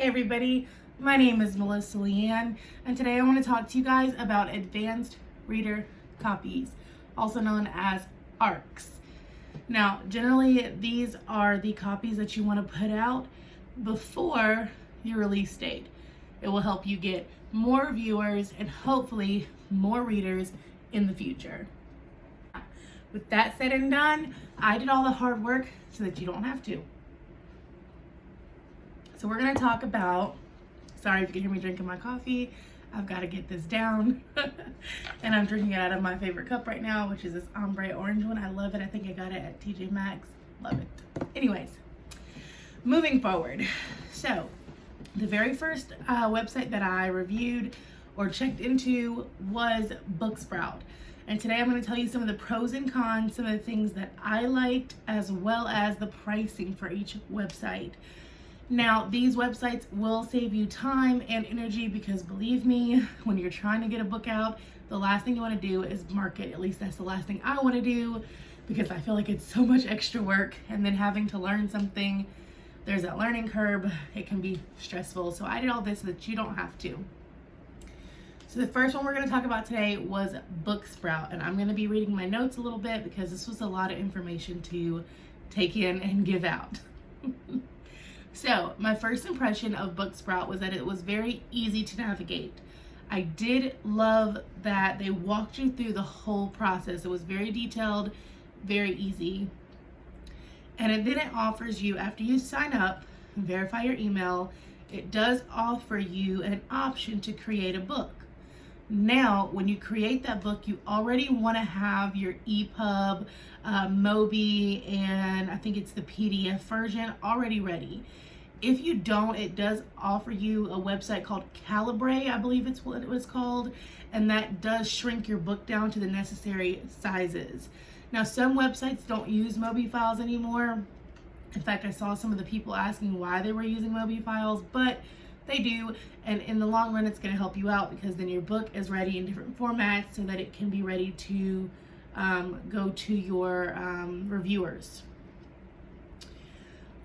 everybody, my name is MelissaLeigh-Ann, and today I want to talk to you guys about advanced reader copies, also known as ARCs. Now, generally these are the copies that you want to put out before your release date. It will help you get more viewers and hopefully more readers in the future. With that said and done, I did all the hard work so that you don't have to. So we're going to talk about, sorry if you can hear me drinking my coffee, I've got to get this down. And I'm drinking it out of my favorite cup right now, which is this ombre orange one. I love it. I think I got it at TJ Maxx. Love it. Anyways, moving forward. So the very first website that I reviewed or checked into was Booksprout. And today I'm going to tell you some of the pros and cons, some of the things that I liked, as well as the pricing for each website. Now, these websites will save you time and energy because believe me, when you're trying to get a book out, the last thing you want to do is market. At least that's the last thing I want to do because I feel like it's so much extra work, and then having to learn something, there's that learning curve. It can be stressful. So I did all this so that you don't have to. So the first one we're going to talk about today was Booksprout, and I'm going to be reading my notes a little bit because this was a lot of information to take in and give out. So my first impression of Booksprout was that it was very easy to navigate. I did love that they walked you through the whole process. It was very detailed, very easy. And then it offers you, after you sign up and verify your email, it does offer you an option to create a book. Now, when you create that book, you already want to have your EPUB, Mobi, and I think it's the PDF version already ready. If you don't, it does offer you a website called Calibre, I believe it's what it was called, and that does shrink your book down to the necessary sizes. Now, some websites don't use Mobi files anymore. In fact, I saw some of the people asking why they were using Mobi files, but they do, and in the long run, it's going to help you out because then your book is ready in different formats so that it can be ready to go to your reviewers.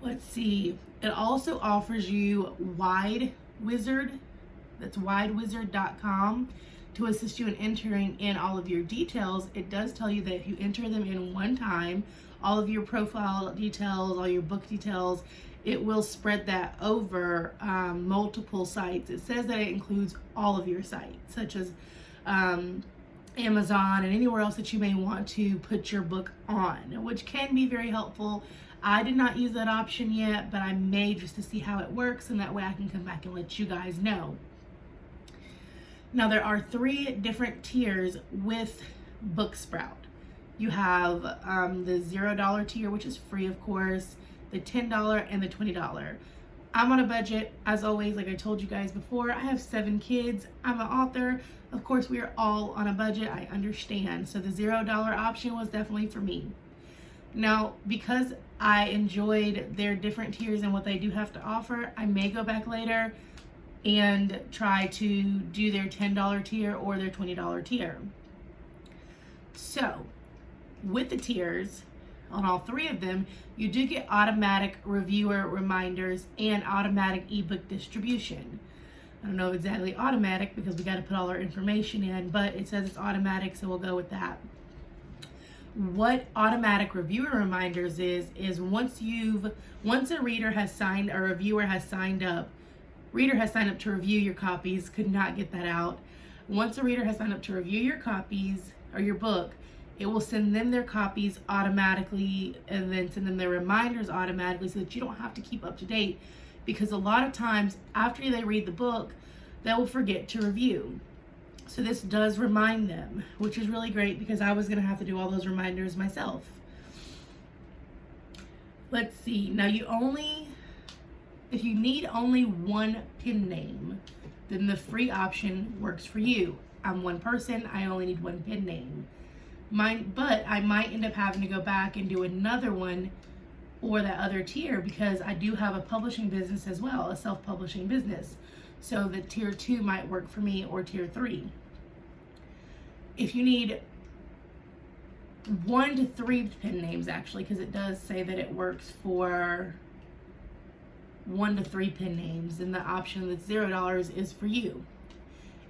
Let's see. It also offers you WideWizard, that's widewizard.com, to assist you in entering in all of your details. It does tell you that if you enter them in one time, all of your profile details, all your book details, it will spread that over multiple sites. It says that it includes all of your sites, such as Amazon and anywhere else that you may want to put your book on, which can be very helpful. I did not use that option yet, but I may, just to see how it works, and that way I can come back and let you guys know. Now, there are 3 different tiers with Booksprout. You have the $0 tier, which is free, of course, the $10 and the $20. I'm on a budget, as always, like I told you guys before. I have 7 kids. I'm an author. Of course, we are all on a budget. I understand. So the $0 option was definitely for me. Now, because I enjoyed their different tiers and what they do have to offer, I may go back later and try to do their $10 tier or their $20 tier. So, with the tiers, on all 3 of them, you do get automatic reviewer reminders and automatic ebook distribution. I don't know exactly automatic because we got to put all our information in, but it says it's automatic, so we'll go with that. What automatic reviewer reminders is once a reader has signed, or a reviewer has signed up, reader has signed up to review your copies, could not get that out. Once a reader has signed up to review your copies or your book, it will send them their copies automatically and then send them their reminders automatically so that you don't have to keep up to date, because a lot of times after they read the book, they will forget to review. So this does remind them, which is really great because I was going to have to do all those reminders myself. Let's see. Now, if you need only one pen name, then the free option works for you. I'm one person. I only need one pen name. But I might end up having to go back and do another one or that other tier because I do have a publishing business as well, a self-publishing business. So the tier 2 might work for me, or tier 3. If you need 1 to 3 pen names, actually, because it does say that it works for 1 to 3 pen names, and the option that's $0 is for you.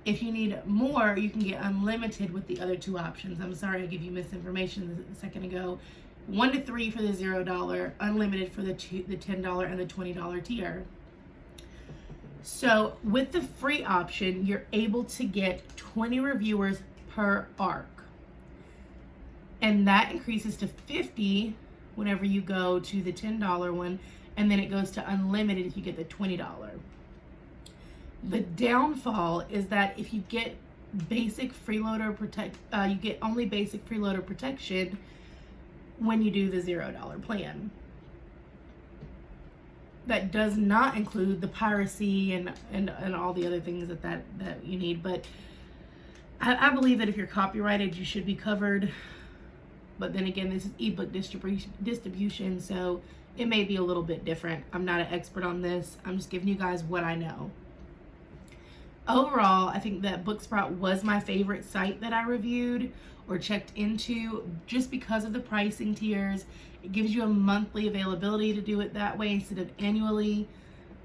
If you need more, you can get unlimited with the other 2 options. I'm sorry I gave you misinformation a second ago. 1 to 3 for the $0, unlimited for the $10 and the $20 tier. So with the free option, you're able to get 20 reviewers per arc. And that increases to 50 whenever you go to the $10 one, and then it goes to unlimited if you get the $20. The downfall is that if you get basic freeloader you get only basic freeloader protection when you do the $0 plan. That does not include the piracy and all the other things that you need. But I believe that if you're copyrighted, you should be covered. But then again, this is ebook distribution, so it may be a little bit different. I'm not an expert on this. I'm just giving you guys what I know. Overall, I think that Booksprout was my favorite site that I reviewed or checked into just because of the pricing tiers. It gives you a monthly availability to do it that way instead of annually.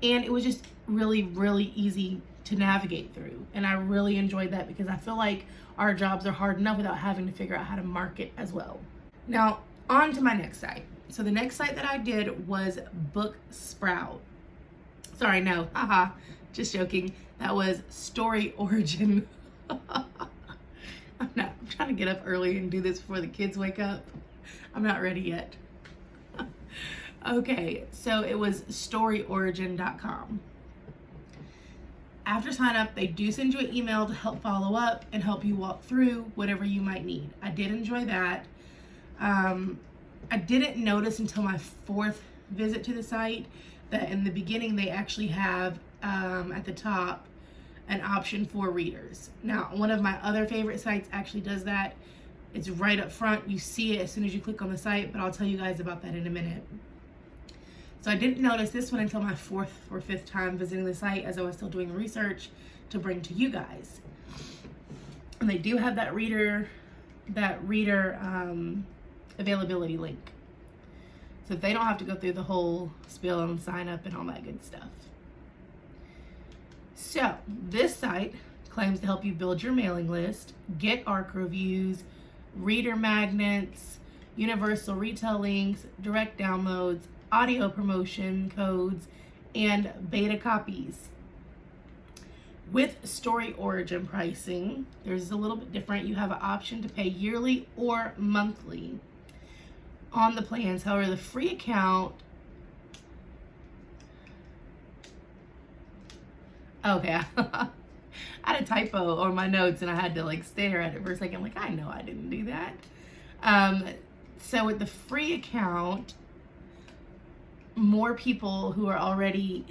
And it was just really, really easy to navigate through. And I really enjoyed that because I feel like our jobs are hard enough without having to figure out how to market as well. Now, on to my next site. So the next site that I did was Booksprout. Sorry, no, haha, just joking. That was Story Origin. I'm trying to get up early and do this before the kids wake up. I'm not ready yet. Okay, so it was storyorigin.com. After sign up, they do send you an email to help follow up and help you walk through whatever you might need. I did enjoy that. I didn't notice until my 4th visit to the site that in the beginning they actually have at the top an option for readers. Now, one of my other favorite sites actually does that. It's right up front. You see it as soon as you click on the site, but I'll tell you guys about that in a minute. So I didn't notice this one until my 4th or 5th time visiting the site as I was still doing research to bring to you guys. And they do have that reader availability link. So they don't have to go through the whole spiel and sign up and all that good stuff. So this site claims to help you build your mailing list, get ARC reviews, reader magnets, universal retail links, direct downloads, audio promotion codes, and beta copies. With Story Origin pricing, there's a little bit different. You have an option to pay yearly or monthly on the plans. However, the free account, okay, I had a typo on my notes and I had to like stare at it for a second, like, I know I didn't do that. So with the free account, more people who already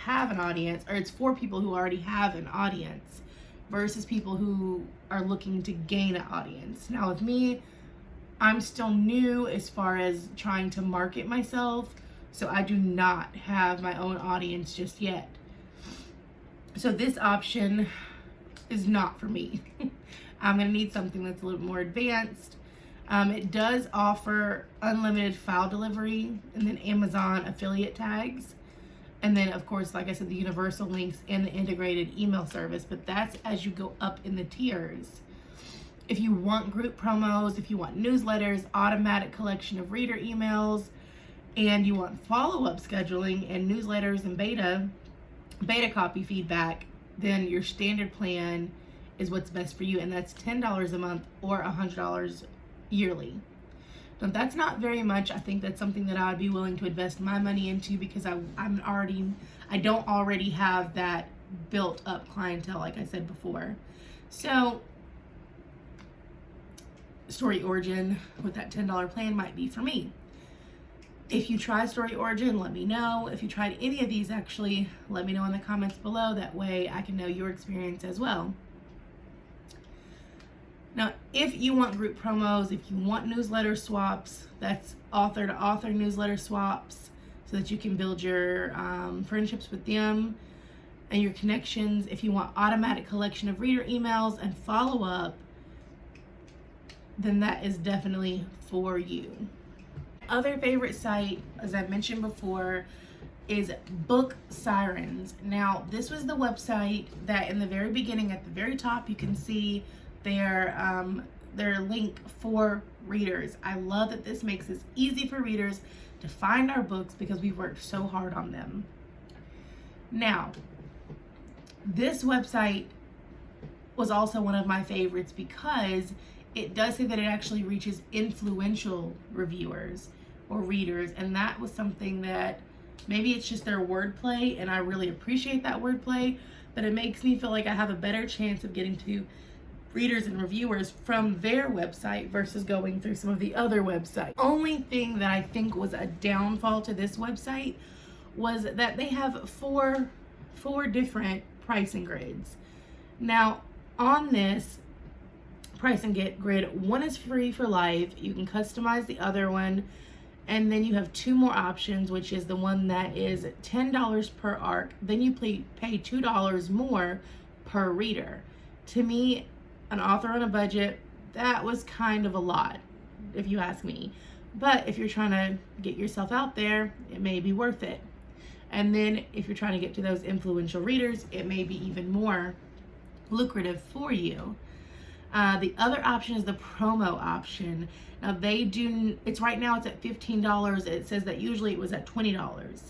have an audience, or it's for people who already have an audience versus people who are looking to gain an audience. Now with me, I'm still new as far as trying to market myself, so I do not have my own audience just yet. So this option is not for me. I'm gonna need something that's a little more advanced. It does offer unlimited file delivery and then Amazon affiliate tags. And then of course, like I said, the universal links and the integrated email service, but that's as you go up in the tiers. If you want group promos, if you want newsletters, automatic collection of reader emails, and you want follow-up scheduling and newsletters and beta copy feedback, then your standard plan is what's best for you, and that's $10 a month or $100 yearly. Now that's not very much. I think that's something that I would be willing to invest my money into because I don't already have that built up clientele, like I said before. So Story Origin with that $10 plan might be for me. If you try Story Origin, let me know. If you tried any of these, actually, let me know in the comments below. That way I can know your experience as well. Now, if you want group promos, if you want newsletter swaps, that's author to author newsletter swaps so that you can build your friendships with them and your connections. If you want automatic collection of reader emails and follow-up, then that is definitely for you. Other favorite site, as I mentioned before, is Book Sirens. Now, this was the website that in the very beginning, at the very top, you can see their link for readers. I love that this makes it easy for readers to find our books because we've worked so hard on them. Now, this website was also one of my favorites because it does say that it actually reaches influential reviewers or readers, and that was something that maybe it's just their wordplay, and I really appreciate that wordplay, but it makes me feel like I have a better chance of getting to readers and reviewers from their website versus going through some of the other websites. Only thing that I think was a downfall to this website was that they have four different pricing grids. Now, on this pricing grid, one is free for life. You can customize the other one, and then you have two more options, which is the one that is $10 per arc. Then you pay $2 more per reader. To me, an author on a budget, that was kind of a lot, if you ask me. But if you're trying to get yourself out there, it may be worth it. And then if you're trying to get to those influential readers, it may be even more lucrative for you. The other option is the promo option. Now it's right now it's at $15. It says that usually it was at $20.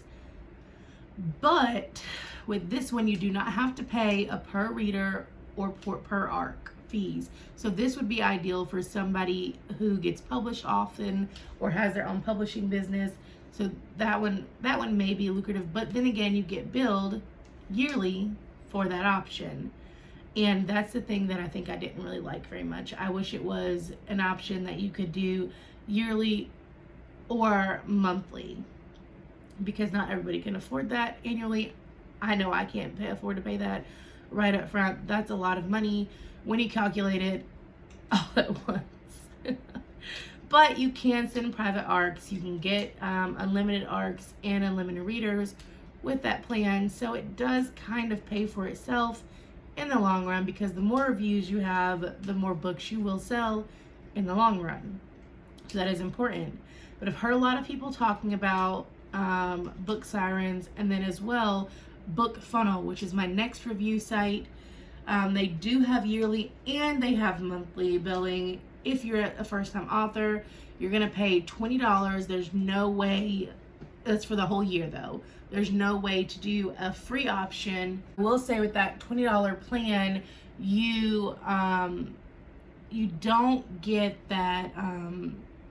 But with this one, you do not have to pay a per reader or per arc fees. So this would be ideal for somebody who gets published often or has their own publishing business. So that one may be lucrative, but then again, you get billed yearly for that option. And that's the thing that I think I didn't really like very much. I wish it was an option that you could do yearly or monthly, because not everybody can afford that annually. I know I can't afford to pay that right up front. That's a lot of money when you calculate it all at once. But you can send private arcs. You can get unlimited arcs and unlimited readers with that plan. So it does kind of pay for itself in the long run, because the more reviews you have, the more books you will sell in the long run. So that is important. But I've heard a lot of people talking about Book Sirens, and then as well Book Funnel, which is my next review site. They do have yearly and they have monthly billing. If you're a first-time author, you're gonna pay $20. There's no way, that's for the whole year though. There's no way to do a free option. I will say with that $20 plan, you don't get that,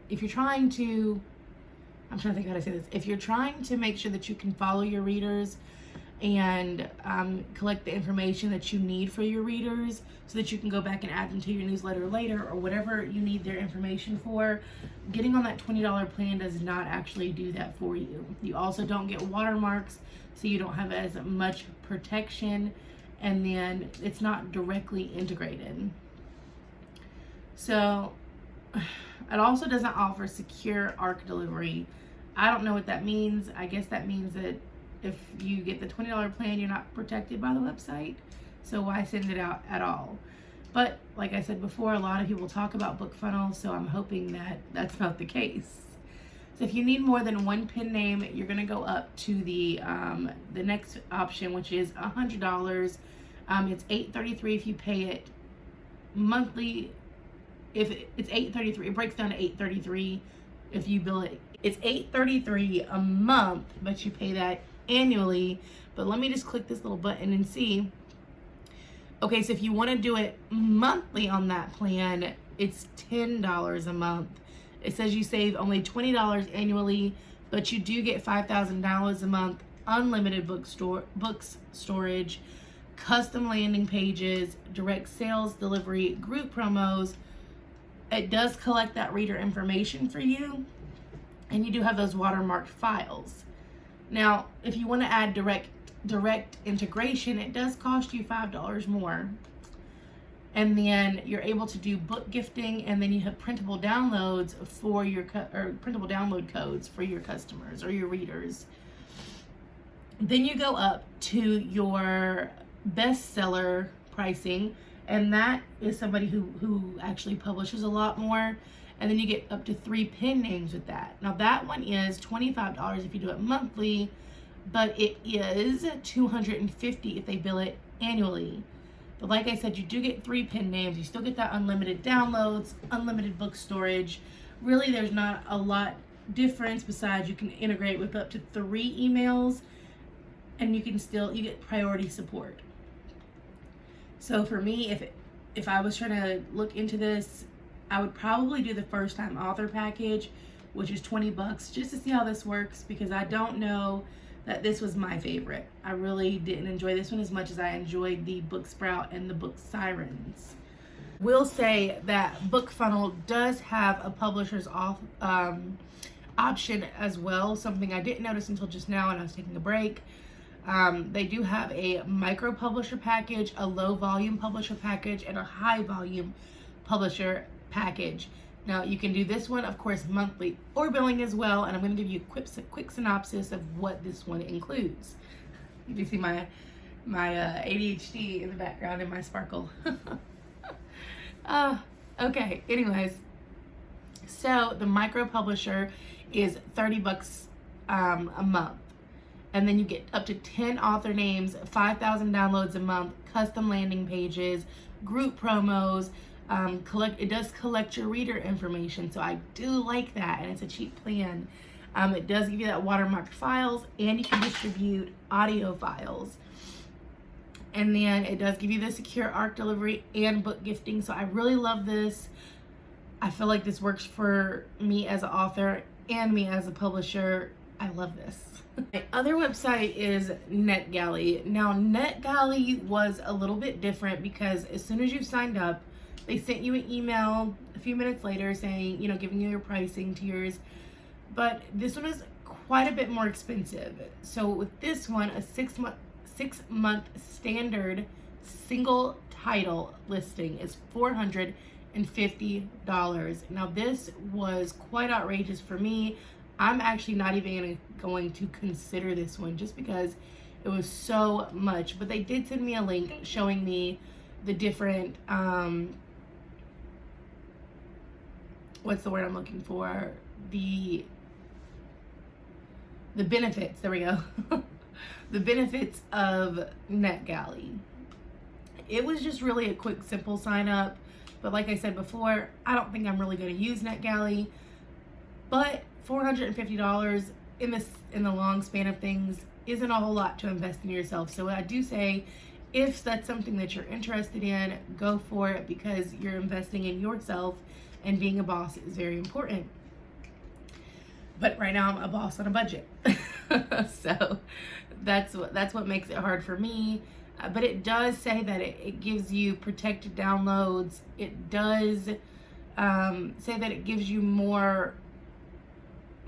if you're trying to, I'm trying to think how to say this. If you're trying to make sure that you can follow your readers and collect the information that you need for your readers so that you can go back and add them to your newsletter later or whatever you need their information for, getting on that $20 plan does not actually do that for you. You also don't get watermarks, so you don't have as much protection, and then it's not directly integrated. So it also doesn't offer secure ARC delivery. I don't know what that means. I guess that means that if you get the $20 plan, you're not protected by the website. So why send it out at all? But like I said before, a lot of people talk about Book Funnel, so I'm hoping that that's not the case. So if you need more than one pen name, you're gonna go up to the next option, which is $100. It's $8.33 if you pay it monthly. If it's $8.33, it breaks down to $8.33 if you bill it. It's $8.33 a month, but you pay that annually. But let me just click this little button and see. Okay, so if you want to do it monthly on that plan, it's $10 a month. It says you save only $20 annually, but you do get $5,000 a month, unlimited books storage, custom landing pages, direct sales delivery, group promos. It does collect that reader information for you, and you do have those watermarked files. Now, if you want to add direct integration, it does cost you $5 more. And then you're able to do book gifting, and then you have printable downloads for your printable download codes for your customers or your readers. Then you go up to your bestseller pricing, and that is somebody who actually publishes a lot more. And then you get up to 3 pen names with that. Now that one is $25 if you do it monthly, but it is $250 if they bill it annually. But like I said, you do get 3 pen names. You still get that unlimited downloads, unlimited book storage. Really, there's not a lot difference besides you can integrate with up to 3 emails, and you get priority support. So for me, if I was trying to look into this, I would probably do the first time author package, which is $20, just to see how this works, because I don't know that this was my favorite. I really didn't enjoy this one as much as I enjoyed the Book Sprout and the book Sirens. Will say that Book Funnel does have a publisher's option as well, something I didn't notice until just now when I was taking a break. They do have a micro publisher package, a low volume publisher package, and a high volume publisher package. Now you can do this one, of course, monthly or billing as well, and I'm going to give you a quick synopsis of what this one includes. You can see my ADHD in the background and my sparkle. Okay, anyways, so the micro publisher is $30 a month, and then you get up to 10 author names, 5,000 downloads a month, custom landing pages, group promos. It does collect your reader information, so I do like that, and it's a cheap plan. It does give you that watermarked files, and you can distribute audio files. And then it does give you the secure ARC delivery and book gifting, so I really love this. I feel like this works for me as an author and me as a publisher. I love this. My other website is Netgalley. Now, Netgalley was a little bit different because as soon as you signed up, they sent you an email a few minutes later saying, giving you your pricing tiers. But this one is quite a bit more expensive. So with this one, a 6-month standard single title listing is $450. Now this was quite outrageous for me. I'm actually not even going to consider this one just because it was so much. But they did send me a link showing me the different what's the word I'm looking for? The benefits. There we go. The benefits of Netgalley. It was just really a quick, simple sign up. But like I said before, I don't think I'm really going to use Netgalley. But $450 in the long span of things isn't a whole lot to invest in yourself. So I do say, if that's something that you're interested in, go for it, because you're investing in yourself, and being a boss is very important. But right now I'm a boss on a budget. So that's what makes it hard for me. But it does say that it gives you protected downloads. It does say that it gives you more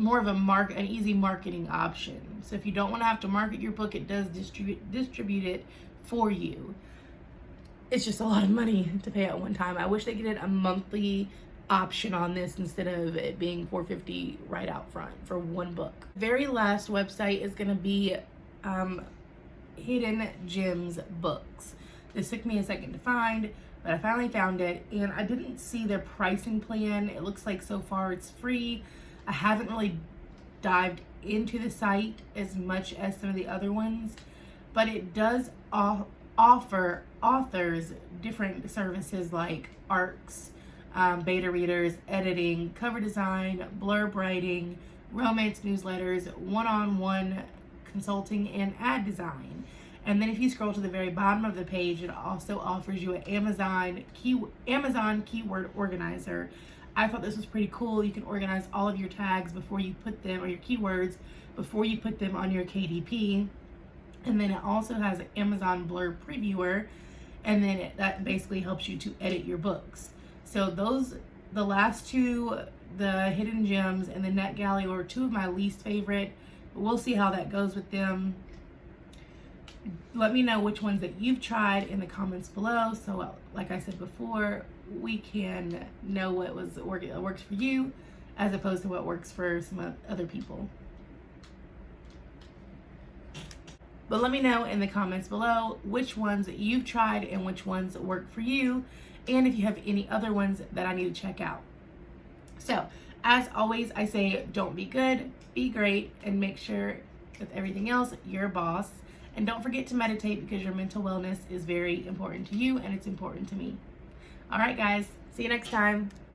of an easy marketing option. So if you don't want to have to market your book, it does distribute it for you. It's just a lot of money to pay at one time. I wish they did a monthly option on this instead of it being $450 right out front for one book. Very last website is going to be Hidden Gems Books. This took me a second to find, but I finally found it, and I didn't see their pricing plan. It looks like so far it's free. I haven't really dived into the site as much as some of the other ones, but it does offer authors different services like ARCs, beta readers, editing, cover design, blurb writing, romance newsletters, one-on-one consulting, and ad design. And then if you scroll to the very bottom of the page, it also offers you an Amazon keyword organizer. I thought this was pretty cool. You can organize all of your tags before you put them, or your keywords, before you put them on your KDP. And then it also has an Amazon blurb previewer, and then that basically helps you to edit your books. So the last two, the Hidden Gems and the Netgalley, were two of my least favorite. We'll see how that goes with them. Let me know which ones that you've tried in the comments below. So like I said before, we can know what works for you as opposed to what works for some other people. But let me know in the comments below which ones that you've tried and which ones work for you, and if you have any other ones that I need to check out. So, as always, I say don't be good, be great, and make sure with everything else, your boss. And don't forget to meditate, because your mental wellness is very important to you and it's important to me. All right, guys, see you next time.